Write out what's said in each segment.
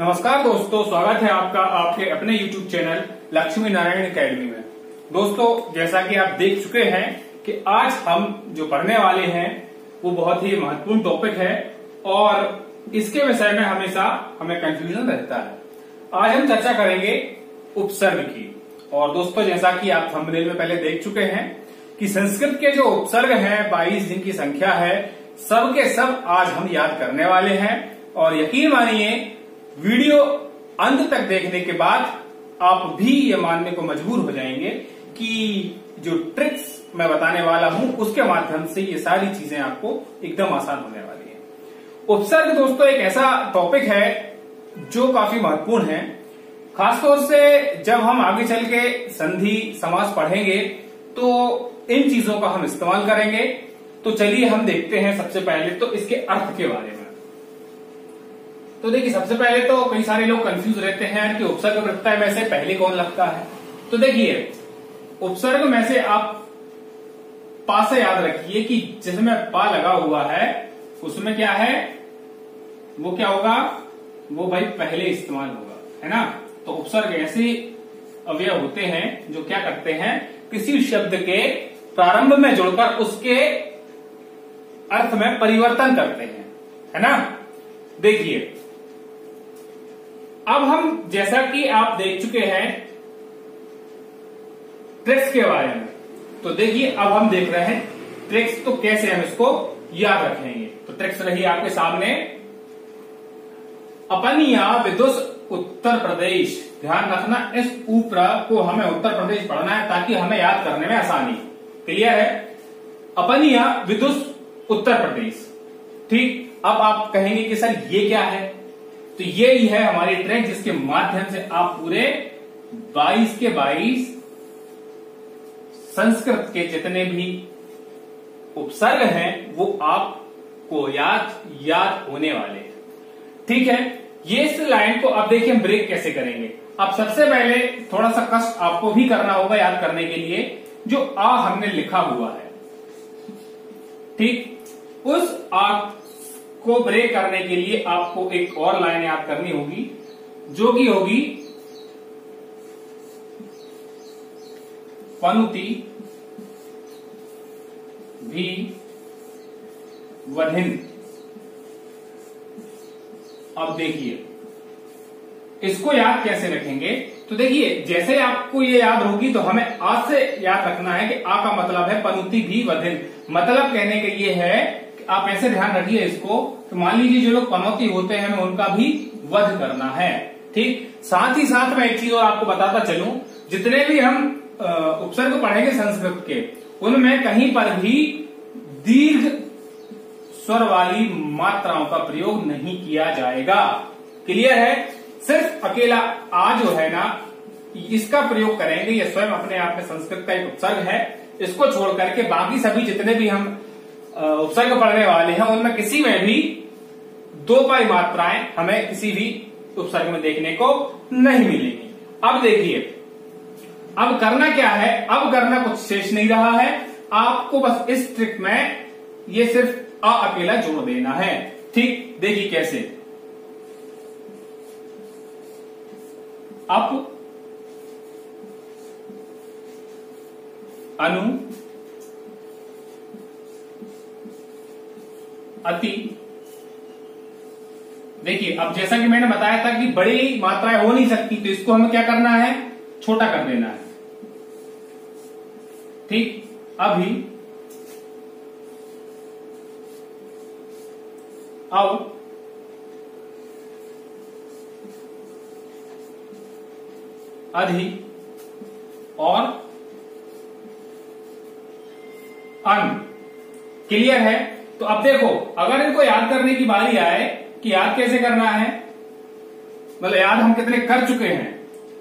नमस्कार दोस्तों, स्वागत है आपका आपके अपने YouTube channel Lakshmi Narayan academy में। दोस्तों, जैसा कि आप देख चुके हैं कि आज हम जो पढ़ने वाले हैं वो बहुत ही महत्वपूर्ण टॉपिक है और इसके विषय में हमेशा हमें कंफ्यूजन रहता है। आज हम चर्चा करेंगे उपसर्ग की। और दोस्तों, जैसा कि आप थंबनेल में पहले देख चुके हैं कि संस्कृत के जो उपसर्ग हैं 22 जिनकी संख्या है, सब के सब आज हम याद करने वाले हैं। और यकीन मानिए, वीडियो अंत तक देखने के बाद आप भी ये मानने को मजबूर हो जाएंगे कि जो ट्रिक्स मैं बताने वाला हूं उसके माध्यम से ये सारी चीजें आपको एकदम आसान होने वाली है। उपसर्ग दोस्तों एक ऐसा टॉपिक है जो काफी महत्वपूर्ण है, खासतौर से जब हम आगे चल के संधि समास पढ़ेंगे तो इन चीजों का हम इस्तेमाल करेंगे। तो चलिए हम देखते हैं सबसे पहले तो इसके अर्थ के बारे में। तो देखिए, सबसे पहले तो कई सारे लोग कंफ्यूज रहते हैं कि उपसर्ग प्रत्यय में से पहले कौन लगता है। तो देखिए, उपसर्ग में से आप पा से याद रखिए कि जिसमें पा लगा हुआ है उसमें क्या है, वो क्या होगा, वो भाई पहले इस्तेमाल होगा, है ना। तो उपसर्ग ऐसे अवयव होते हैं जो क्या करते हैं, किसी शब्द के प्रारंभ में जुड़कर उसके अर्थ में परिवर्तन करते हैं, है ना। देखिए, अब हम जैसा कि आप देख चुके हैं ट्रिक्स के बारे में, तो देखिए अब हम देख रहे हैं ट्रिक्स, तो कैसे हम इसको याद रखेंगे। तो ट्रिक्स रही आपके सामने, अपनिया विदुष उत्तर प्रदेश। ध्यान रखना, इस ऊपर को हमें उत्तर प्रदेश पढ़ना है ताकि हमें याद करने में आसानी। क्लियर है, अपनिया विदुष उत्तर प्रदेश। ठीक, अब आप कहेंगे कि सर ये क्या है, तो ये ही है हमारी ट्रिक जिसके माध्यम से आप पूरे 22 के 22 संस्कृत के जितने भी उपसर्ग हैं वो आपको याद होने वाले हैं। ठीक है, ये इस लाइन को अब देखिए हम ब्रेक कैसे करेंगे। अब सबसे पहले थोड़ा सा कष्ट आपको भी करना होगा याद करने के लिए, जो आ हमने लिखा हुआ है, ठीक, उस आ को ब्रेक करने के लिए आपको एक और लाइन याद करनी होगी जो कि होगी पनुति भी वधिन। अब देखिए इसको याद कैसे रखेंगे। तो देखिए, जैसे आपको ये याद होगी तो हमें आ से याद रखना है कि आ का मतलब है पनुति भी वधिन। मतलब कहने का ये है, आप ऐसे ध्यान रखिए इसको, तो मान लीजिए जो लोग पनौती होते हैं हमें उनका भी वध करना है। ठीक, साथ ही साथ मैं एक चीज और आपको बताता चलूं, जितने भी हम उपसर्ग पढ़ेंगे संस्कृत के, उनमें कहीं पर भी दीर्घ स्वर वाली मात्राओं का प्रयोग नहीं किया जाएगा। क्लियर है, सिर्फ अकेला आ जो है ना, इसका प्रयोग करेंगे। यह स्वयं अपने आप में संस्कृत का एक उपसर्ग है। इसको छोड़ करके बाकी सभी जितने भी हम उपसर्ग पढ़ने वाले हैं उनमें किसी में भी दो पाई मात्राएं हमें किसी भी उपसर्ग में देखने को नहीं मिलेगी। अब देखिए, अब करना क्या है, अब करना कुछ शेष नहीं रहा है, आपको बस इस ट्रिक में ये सिर्फ आ अकेला जोड़ देना है। ठीक, देखिए कैसे, अप, अनु, अति। देखिए, अब जैसा कि मैंने बताया था कि बड़ी मात्राएं हो नहीं सकती, तो इसको हमें क्या करना है, छोटा कर देना है। ठीक, अभी, अब, अधि और अन। क्लियर है। तो अब देखो, अगर इनको याद करने की बारी आए कि याद कैसे करना है, मतलब याद हम कितने कर चुके हैं,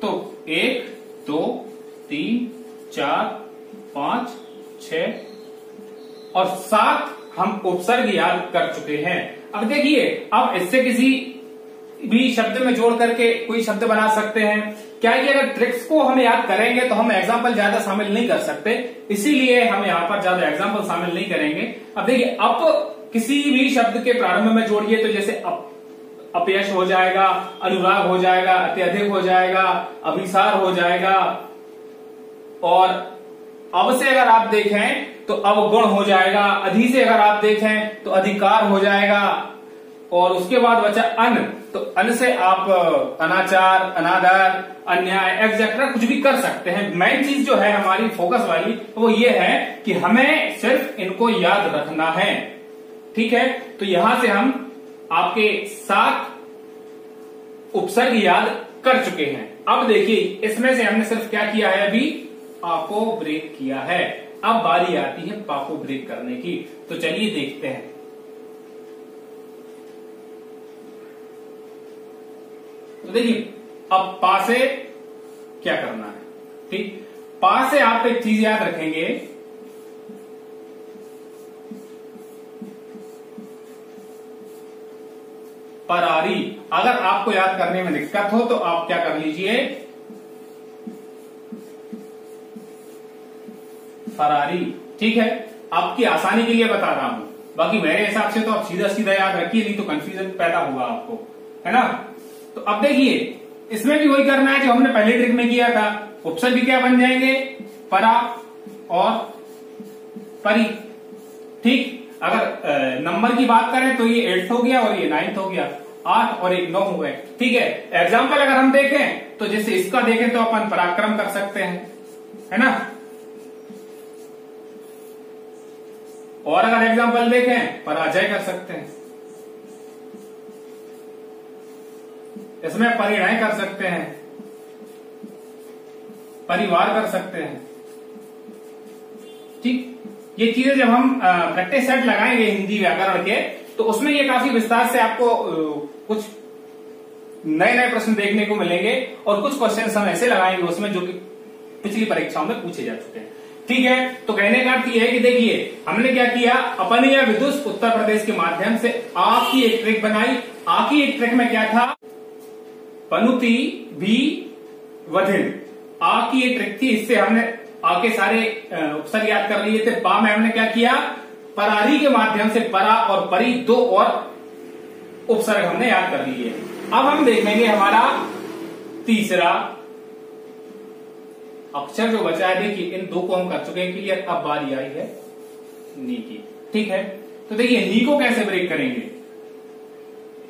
तो 1 2 3 4 5 6 और 7 हम उपसर्ग याद कर चुके हैं। अब देखिए, अब इससे किसी भी शब्द में जोड़ करके कोई शब्द बना सकते हैं। क्या है कि अगर ट्रिक्स को हम याद करेंगे तो हम एग्जाम्पल ज्यादा शामिल नहीं कर सकते, इसीलिए हम यहाँ पर ज्यादा एग्जाम्पल शामिल नहीं करेंगे। अब देखिए, अप किसी भी शब्द के प्रारंभ में जोड़िए, तो जैसे अपयश हो जाएगा, अनुराग हो जाएगा, अत्यधिक हो जाएगा, अभिसार हो जाएगा, और अब से अगर आप देखें तो अवगुण हो जाएगा, अधि से अगर आप देखें तो अधिकार हो जाएगा, और उसके बाद बचा अन, तो अन से आप अनाचार, अनादर, अन्याय, एक्सेट्रा कुछ भी कर सकते हैं। मेन चीज जो है हमारी फोकस वाली वो ये है कि हमें सिर्फ इनको याद रखना है। ठीक है, तो यहां से हम आपके 7 उपसर्ग याद कर चुके हैं। अब देखिए इसमें से हमने सिर्फ क्या किया है, अभी आ को ब्रेक किया है। अब बारी आती है पा को ब्रेक करने की, तो चलिए देखते हैं। तो देखिए अब पा से क्या करना है। ठीक, पा से आप एक चीज याद रखेंगे, परारी। अगर आपको याद करने में दिक्कत हो तो आप क्या कर लीजिए, फरारी। ठीक है, आपकी आसानी के लिए बता रहा हूं, बाकी मेरे हिसाब से तो आप सीधा सीधा याद रखिए, नहीं तो कंफ्यूजन पैदा होगा आपको, है ना। तो अब देखिए इसमें भी वही करना है जो हमने पहले ट्रिक में किया था। उपसर्ग भी क्या बन जाएंगे, परा और परी। ठीक, अगर नंबर की बात करें तो ये 8th हो गया और ये 9th हो गया, 8 और 1 9 हो गए। ठीक है, एग्जाम्पल अगर हम देखें तो जैसे इसका देखें तो अपन पराक्रम कर सकते हैं, है ना। और अगर एग्जाम्पल देखें पराजय कर सकते हैं, इसमें परिणय कर सकते हैं, परिवार कर सकते हैं। ठीक, ये चीजें जब हम प्रैक्टिस सेट लगाएंगे हिंदी व्याकरण के, तो उसमें ये काफी विस्तार से आपको कुछ नए नए प्रश्न देखने को मिलेंगे, और कुछ क्वेश्चन हम ऐसे लगाएंगे उसमें जो कि पिछली परीक्षाओं में पूछे जा चुके हैं। ठीक है, तो कहने का अर्थ यह है कि देखिए हमने क्या किया, अपनीय विदुष उत्तर प्रदेश के माध्यम से आ की एक ट्रिक बनाई। आ की एक ट्रिक में क्या था, पनुति भी वधिन। आ की एक ट्रिक थी, इससे हमने आ के सारे उपसर्ग याद कर लिए थे। पा में हमने क्या किया, परारी के माध्यम से परा और परी 2 और उपसर्ग हमने याद कर लिए। अब हम देखेंगे हमारा तीसरा अक्षर जो बचा है। देखिए इन 2 को हम कर चुके हैं क्लियर। अब बारी आई है नी की। ठीक है, तो देखिए नी को कैसे ब्रेक करेंगे।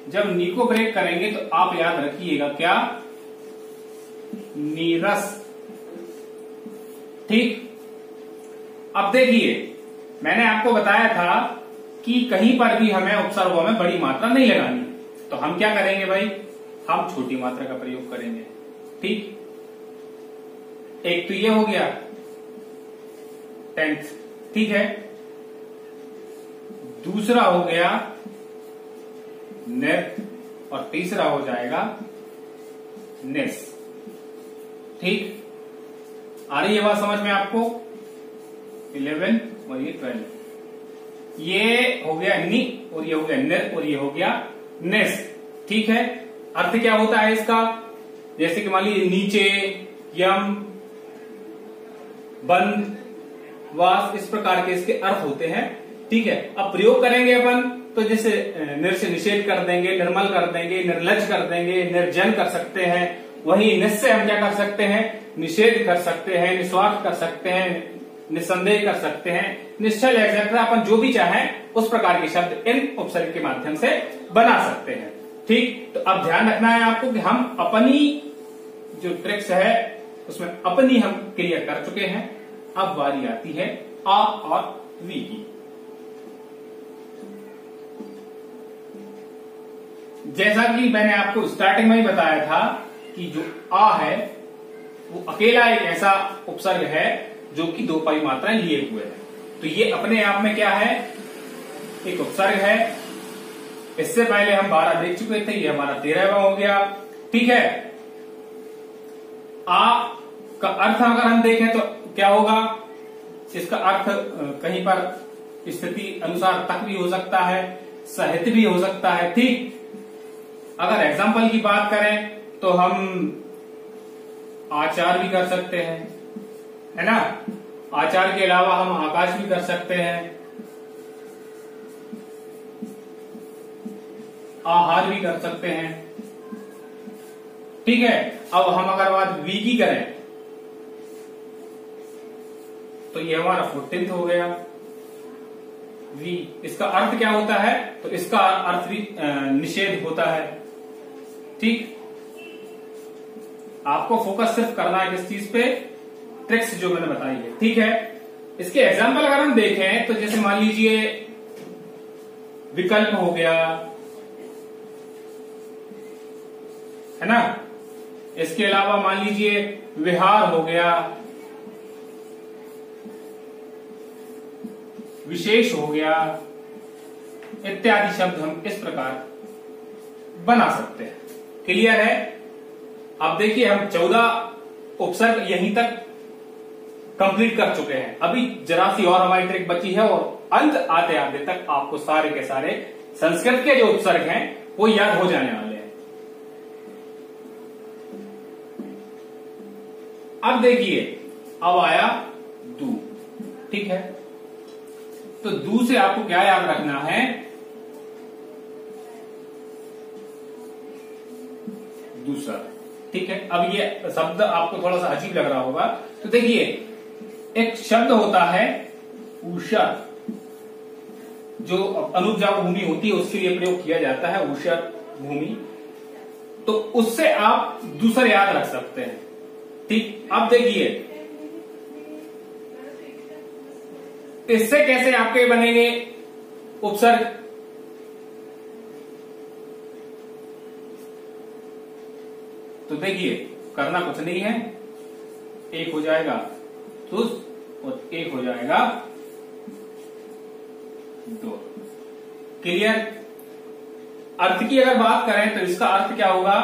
जब नी को ब्रेक करेंगे तो आप याद रखिएगा क्या, नीरस। ठीक, अब देखिए मैंने आपको बताया था कि कहीं पर भी हमें उपसर्गों में बड़ी मात्रा नहीं लगानी, तो हम क्या करेंगे भाई, हम छोटी मात्रा का प्रयोग करेंगे। ठीक, एक तो ये हो गया 10th। ठीक है, दूसरा हो गया निर, और तीसरा हो जाएगा निस। ठीक, आ रही है बात समझ में आपको। 11 और ये 12, ये हो गया नि और ये हो गया निर और ये हो गया निस। ठीक है, अर्थ क्या होता है इसका, जैसे कि मान लीजिए नीचे, यम, बंद, वास, इस प्रकार के इसके अर्थ होते हैं। ठीक है, अब प्रयोग करेंगे अपन तो जैसे निर से निषेध कर देंगे, निर्मल कर देंगे, निर्लज कर देंगे, निर्जन कर सकते हैं। वहीं निस से हम क्या कर सकते हैं, निषेध कर सकते हैं, निस्वार्थ कर सकते हैं, निसंदेह कर सकते हैं, निश्चल एक्सेट्रा। अपन जो भी चाहें उस प्रकार के शब्द इन उपसर्ग के माध्यम से बना सकते हैं। ठीक, तो अब ध्यान रखना है आपको कि हम अपनी जो ट्रिक्स है उसमें अपनी हम क्लियर कर चुके हैं। अब बारी आती है आ और वी की। जैसा कि मैंने आपको स्टार्टिंग में ही बताया था कि जो आ है वो अकेला एक ऐसा उपसर्ग है जो कि 2 पाई मात्राएं लिए हुए है। तो ये अपने आप में क्या है, एक उपसर्ग है। इससे पहले हम 12 देख चुके थे, ये हमारा 13वां हो गया। ठीक है, आ का अर्थ अगर हम देखें तो क्या होगा, इसका अर्थ कहीं पर स्थिति अनुसार तक भी हो सकता है, सहित भी हो सकता है। ठीक, अगर एग्जाम्पल की बात करें तो हम आचार भी कर सकते हैं, है ना। आचार के अलावा हम आकाश भी कर सकते हैं। आहार भी कर सकते हैं। ठीक है, अब हम अगर बात वी की करें तो ये हमारा 14th हो गया वी। इसका अर्थ क्या होता है? तो इसका अर्थ भी निषेध होता है। ठीक, आपको फोकस सिर्फ करना है किस चीज पे? ट्रिक्स जो मैंने बताई है। ठीक है, इसके एग्जाम्पल अगर हम देखें तो जैसे मान लीजिए विकल्प हो गया, है ना। इसके अलावा मान लीजिए विहार हो गया, विशेष हो गया, इत्यादि शब्द हम इस प्रकार बना सकते हैं। क्लियर है? अब देखिए हम 14 उपसर्ग यहीं तक कंप्लीट कर चुके हैं। अभी जरा सी और हमारी ट्रिक बची है और अंत आते आते तक आपको सारे के सारे संस्कृत के जो उपसर्ग हैं वो याद हो जाने वाले हैं। अब देखिए, अब आया दू। ठीक है, तो दू से आपको क्या याद रखना है? दूसरा। ठीक है, अब ये शब्द आपको थोड़ा सा अजीब लग रहा होगा, तो देखिए एक शब्द होता है ऊषर, जो अनुपजाऊ भूमि होती है उसके लिए प्रयोग किया जाता है, ऊषर भूमि। तो उससे आप दूसरा याद रख सकते हैं। ठीक, अब देखिए इससे कैसे आपके बनेंगे उपसर्ग? तो देखिए करना कुछ नहीं है, एक हो जाएगा तुस और एक हो जाएगा दो। क्लियर? अर्थ की अगर बात करें तो इसका अर्थ क्या होगा?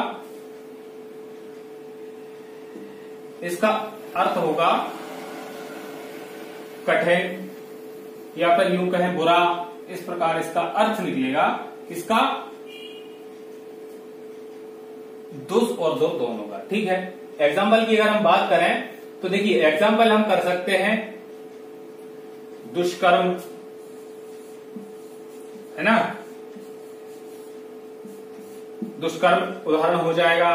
इसका अर्थ होगा कठिन, या फिर यूं कहें बुरा। इस प्रकार इसका अर्थ निकलेगा। इसका दुस और दो दोनों का। ठीक है, एग्जाम्पल की अगर हम बात करें तो देखिए एग्जाम्पल हम कर सकते हैं दुष्कर्म, है ना। दुष्कर्म उदाहरण हो जाएगा,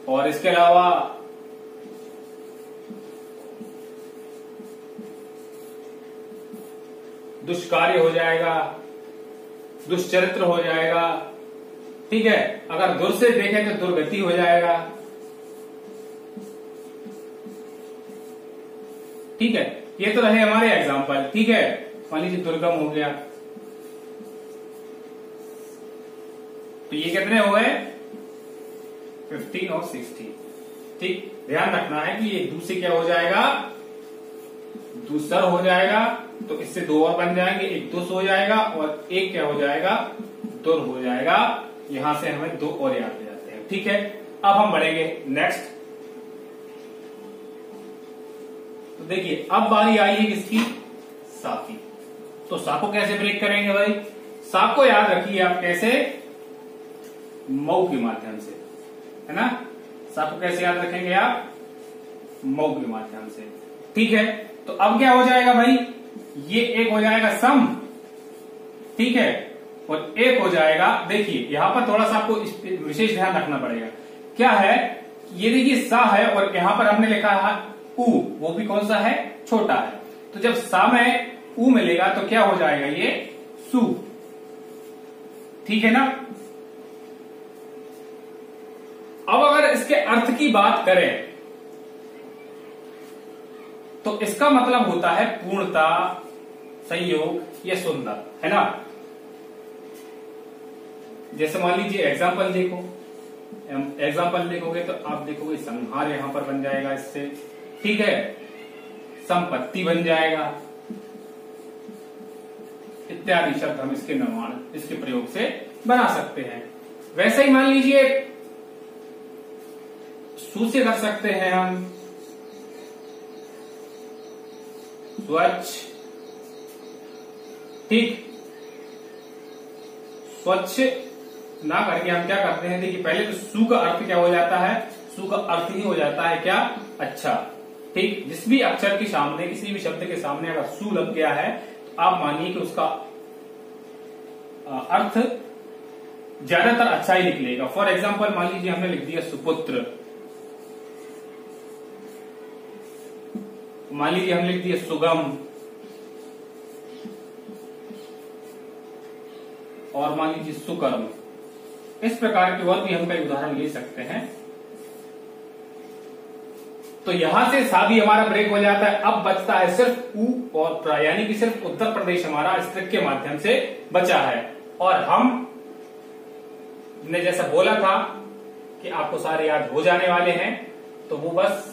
और इसके अलावा दुष्कार्य हो जाएगा, दुष्चरित्र हो जाएगा। ठीक है, अगर दुर से देखें तो दुर्गति हो जाएगा। ठीक है, ये तो रहे हमारे एग्जाम्पल। ठीक है, मान लीजिए दुर्गम हो गया, तो ये कितने हो गए? 15 और 16। ठीक, ध्यान रखना है कि ये दूसरे क्या हो जाएगा? दूसर हो जाएगा, तो इससे दो और बन जाएंगे, एक दुस हो जाएगा और एक क्या हो जाएगा? दुर हो जाएगा। यहां से हमें दो और याद हो जाते हैं। ठीक है, अब हम बढ़ेंगे नेक्स्ट। तो देखिए अब बारी आई है किसकी? सा की। तो सा को कैसे ब्रेक करेंगे भाई? सा को याद रखिए आप कैसे? मऊ के माध्यम से, है ना। सा को कैसे याद रखेंगे आप? मऊ के माध्यम से। ठीक है, तो अब क्या हो जाएगा भाई? ये एक हो जाएगा सम, ठीक है, और एक हो जाएगा, देखिए यहां पर थोड़ा सा आपको विशेष ध्यान रखना पड़ेगा। क्या है? ये देखिए सा है और यहां पर हमने लिखा है ऊ, वो भी कौन सा है? छोटा है। तो जब सा में ऊ मिलेगा तो क्या हो जाएगा? ये सु। ठीक है ना। अब अगर इसके अर्थ की बात करें तो इसका मतलब होता है पूर्णता, संयोग या सुंदर, है ना। जैसे मान लीजिए एग्जाम्पल देखो, एग्जाम्पल देखोगे तो आप देखोगे संहार यहां पर बन जाएगा इससे। ठीक है, संपत्ति बन जाएगा, इत्यादि शब्द हम इसके निर्माण, इसके प्रयोग से बना सकते हैं। वैसे ही मान लीजिए सु से कर सकते हैं हम स्वच्छ। ठीक, स्वच्छ ना करके हम क्या करते हैं? देखिए पहले तो सु का अर्थ क्या हो जाता है? सु का अर्थ ही हो जाता है क्या? अच्छा। ठीक, जिस भी अक्षर के सामने, किसी भी शब्द के सामने अगर सु लग गया है तो आप मानिए कि उसका अर्थ ज्यादातर अच्छा ही निकलेगा। फॉर एग्जाम्पल मान लीजिए हमने लिख दिया सुपुत्र, मान लीजिए हम लिख दिया सुगम, और मान लीजिए सुकर्म। इस प्रकार के और भी हम कई उदाहरण ले सकते हैं। तो यहां से सा भी हमारा ब्रेक हो जाता है। अब बचता है सिर्फ ऊ और प्र, यानी कि सिर्फ उत्तर प्रदेश हमारा इस ट्रिक के माध्यम से बचा है। और हमने जैसा बोला था कि आपको सारे याद हो जाने वाले हैं, तो वो बस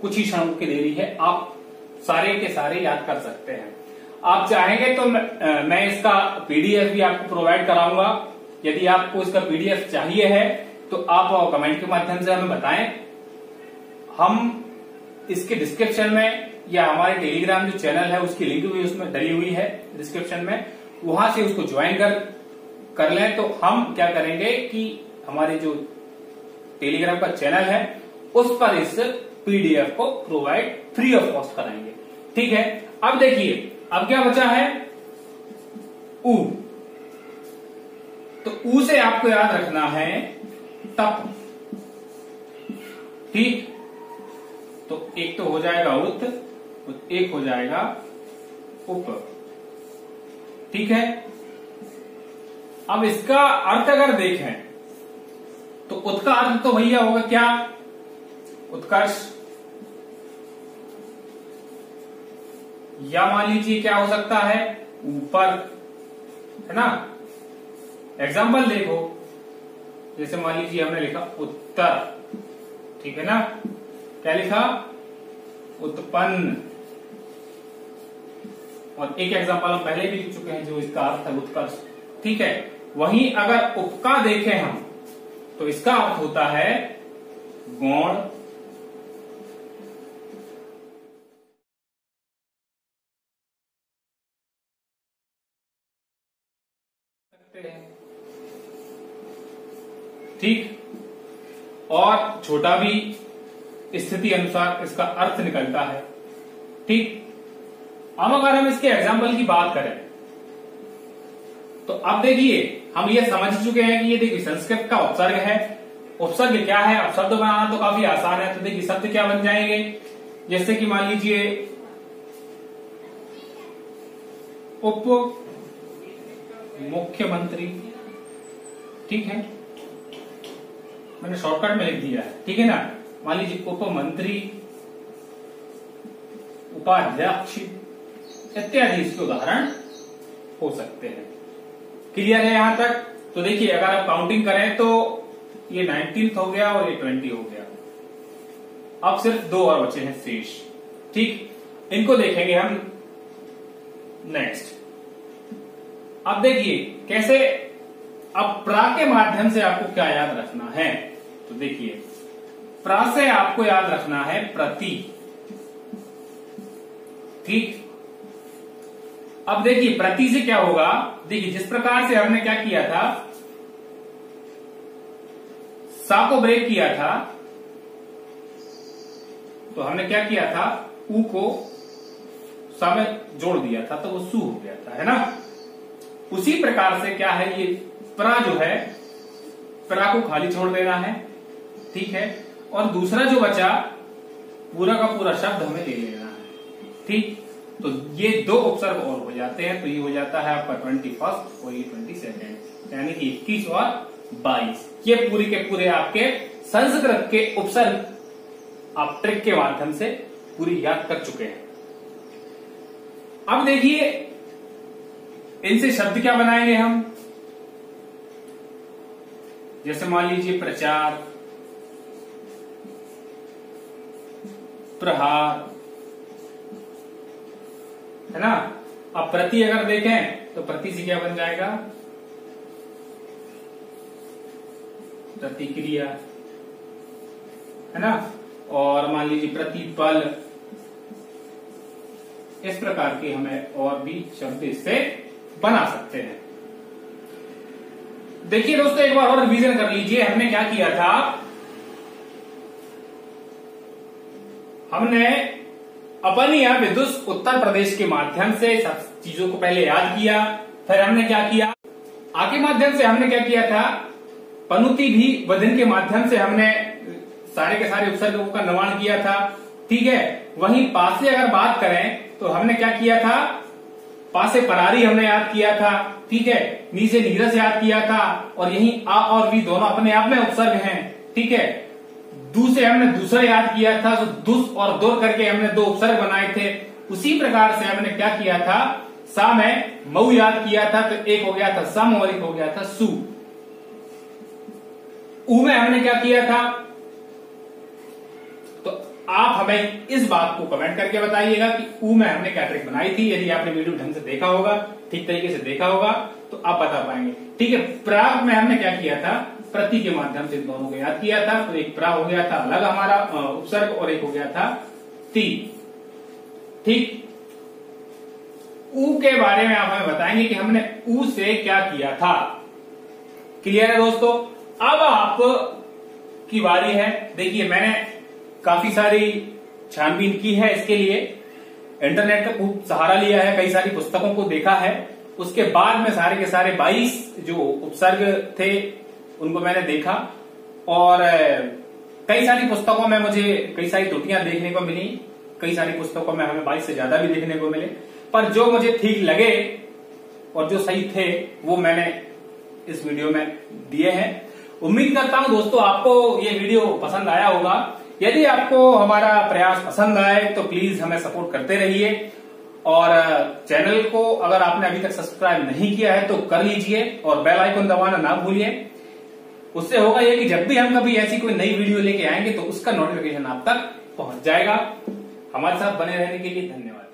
कुछ ही क्षणों की देरी है, आप सारे के सारे याद कर सकते हैं। आप चाहेंगे तो मैं इसका पीडीएफ भी आपको प्रोवाइड कराऊंगा। यदि आपको इसका पीडीएफ चाहिए है तो आप कमेंट के माध्यम से हमें बताएं। हम इसके डिस्क्रिप्शन में या हमारे टेलीग्राम जो चैनल है उसकी लिंक भी उसमें डली हुई है डिस्क्रिप्शन में, वहां से उसको ज्वाइन कर लें। तो हम क्या करेंगे कि हमारे जो टेलीग्राम का चैनल है उस पर इस पीडीएफ को प्रोवाइड फ्री ऑफ कॉस्ट कराएंगे। ठीक है, अब देखिए अब क्या बचा है, ऊ। तो ऊ से आपको याद रखना है तप। ठीक, तो एक तो हो जाएगा उत, एक हो जाएगा उप। ठीक है, अब इसका अर्थ अगर देखें तो उत का अर्थ तो भैया होगा क्या, उत्कर्ष। या मान लीजिए क्या हो सकता है, ऊपर, है ना। एग्जाम्पल देखो, जैसे मान लीजिए हमने लिखा उत्तर, ठीक है ना। क्या लिखा, उत्पन्न। और एक एग्जाम्पल हम पहले भी लिख चुके हैं जो इसका अर्थ है उत्कर्ष। ठीक है, वहीं अगर उपका देखें हम तो इसका अर्थ होता है गौण। ठीक, और छोटा भी स्थिति अनुसार इसका अर्थ निकलता है। ठीक, अब अगर हम इसके एग्जाम्पल की बात करें तो अब देखिए हम ये समझ चुके हैं कि ये देखिए संस्कृत का उपसर्ग है। उपसर्ग क्या है, अब शब्द बनाना तो काफी आसान है। तो देखिए शब्द क्या बन जाएंगे, जैसे कि मान लीजिए उप मुख्यमंत्री। ठीक है, मैंने शॉर्टकट में लिख दिया है, ठीक है ना। मान लीजिए उप मंत्री, उपाध्यक्ष इत्यादि इसके उदाहरण हो सकते हैं। क्लियर है यहां तक। तो देखिए अगर आप काउंटिंग करें तो ये 19th हो गया और ये 20 हो गया। अब सिर्फ दो और बचे हैं शेष। ठीक, इनको देखेंगे हम नेक्स्ट। अब देखिए कैसे, अब प्रा के माध्यम से आपको क्या याद रखना है। तो देखिए प्रा से आपको याद रखना है प्रति। ठीक, अब देखिए प्रति से क्या होगा, देखिए जिस प्रकार से हमने क्या किया था, सा को ब्रेक किया था, तो हमने क्या किया था, ऊ को सा में जोड़ दिया था तो वो सू हो गया था, है ना। उसी प्रकार से क्या है, ये प्रा जो है, प्रा को खाली छोड़ देना है। ठीक है, और दूसरा जो बचा पूरा का पूरा शब्द हमें ले लेना है। ठीक, तो ये दो उपसर्ग और हो जाते हैं। तो ये हो जाता है आपका 21 और ये 22, यानी कि 21 और 22। ये पूरी के पूरे आपके संस्कृत के उपसर्ग आप ट्रिक के माध्यम से पूरी याद कर चुके हैं। अब देखिए इनसे शब्द क्या बनाएंगे हम, जैसे मान लीजिए प्रचार, प्रहार, है ना। अब प्रति अगर देखें तो प्रति से क्या बन जाएगा, प्रतिक्रिया, है ना। और मान लीजिए प्रतिपल। इस प्रकार के हमें और भी शब्द इससे बना सकते हैं। देखिए दोस्तों एक बार और रिवीजन कर लीजिए। हमने क्या किया था, हमने अपनी या विदुष उत्तर प्रदेश के माध्यम से सब चीजों को पहले याद किया। फिर हमने क्या किया, आ के माध्यम से हमने क्या किया था, पनुति भी वधन के माध्यम से हमने सारे के सारे उपसर्गों का निर्माण किया था। ठीक है, वहीं पा से अगर बात करें तो हमने क्या किया था, पा से परारी हमने याद किया था। ठीक है, नी से नीरस याद किया था, और यही आ और वी दोनों अपने आप में उपसर्ग हैं। ठीक है, दू से हमने दूसरा याद किया था, तो दुस और दुर करके हमने दो उपसर्ग बनाए थे। उसी प्रकार से हमने क्या किया था, सा में मऊ याद किया था, तो एक हो गया था सम और एक हो गया था सु। ऊ में हमने क्या किया था, तो आप हमें इस बात को कमेंट करके बताइएगा कि ऊ में हमने क्या ट्रिक बनाई थी। यदि आपने वीडियो ढंग से देखा होगा, ठीक तरीके से देखा होगा, तो आप बता पाएंगे। ठीक है, प्राग में हमने क्या किया था, प्रति के माध्यम से दोनों को याद किया था, तो एक प्रा हो गया था अलग हमारा उपसर्ग और एक हो गया था ती। ठीक, ऊ के बारे में आप हमें बताएंगे कि हमने ऊ से क्या किया था। क्लियर है दोस्तों? अब आप की बारी है। देखिए, मैंने काफी सारी छानबीन की है, इसके लिए इंटरनेट का खूब सहारा लिया है, कई सारी पुस्तकों को देखा है। उसके बाद में सारे के सारे 22 जो उपसर्ग थे उनको मैंने देखा, और कई सारी पुस्तकों में मुझे कई सारी त्रुटियां देखने को मिली, कई सारी पुस्तकों में हमें 22 से ज्यादा भी देखने को मिले, पर जो मुझे ठीक लगे और जो सही थे वो मैंने इस वीडियो में दिए हैं। उम्मीद करता हूं दोस्तों आपको ये वीडियो पसंद आया होगा। यदि आपको हमारा प्रयास पसंद आए तो प्लीज हमें सपोर्ट करते रहिए, और चैनल को अगर आपने अभी तक सब्सक्राइब नहीं किया है तो कर लीजिए, और बेल आइकन दबाना ना भूलिए। उससे होगा ये कि जब भी हम कभी ऐसी कोई नई वीडियो लेके आएंगे तो उसका नोटिफिकेशन आप तक पहुंच जाएगा। हमारे साथ बने रहने के लिए धन्यवाद।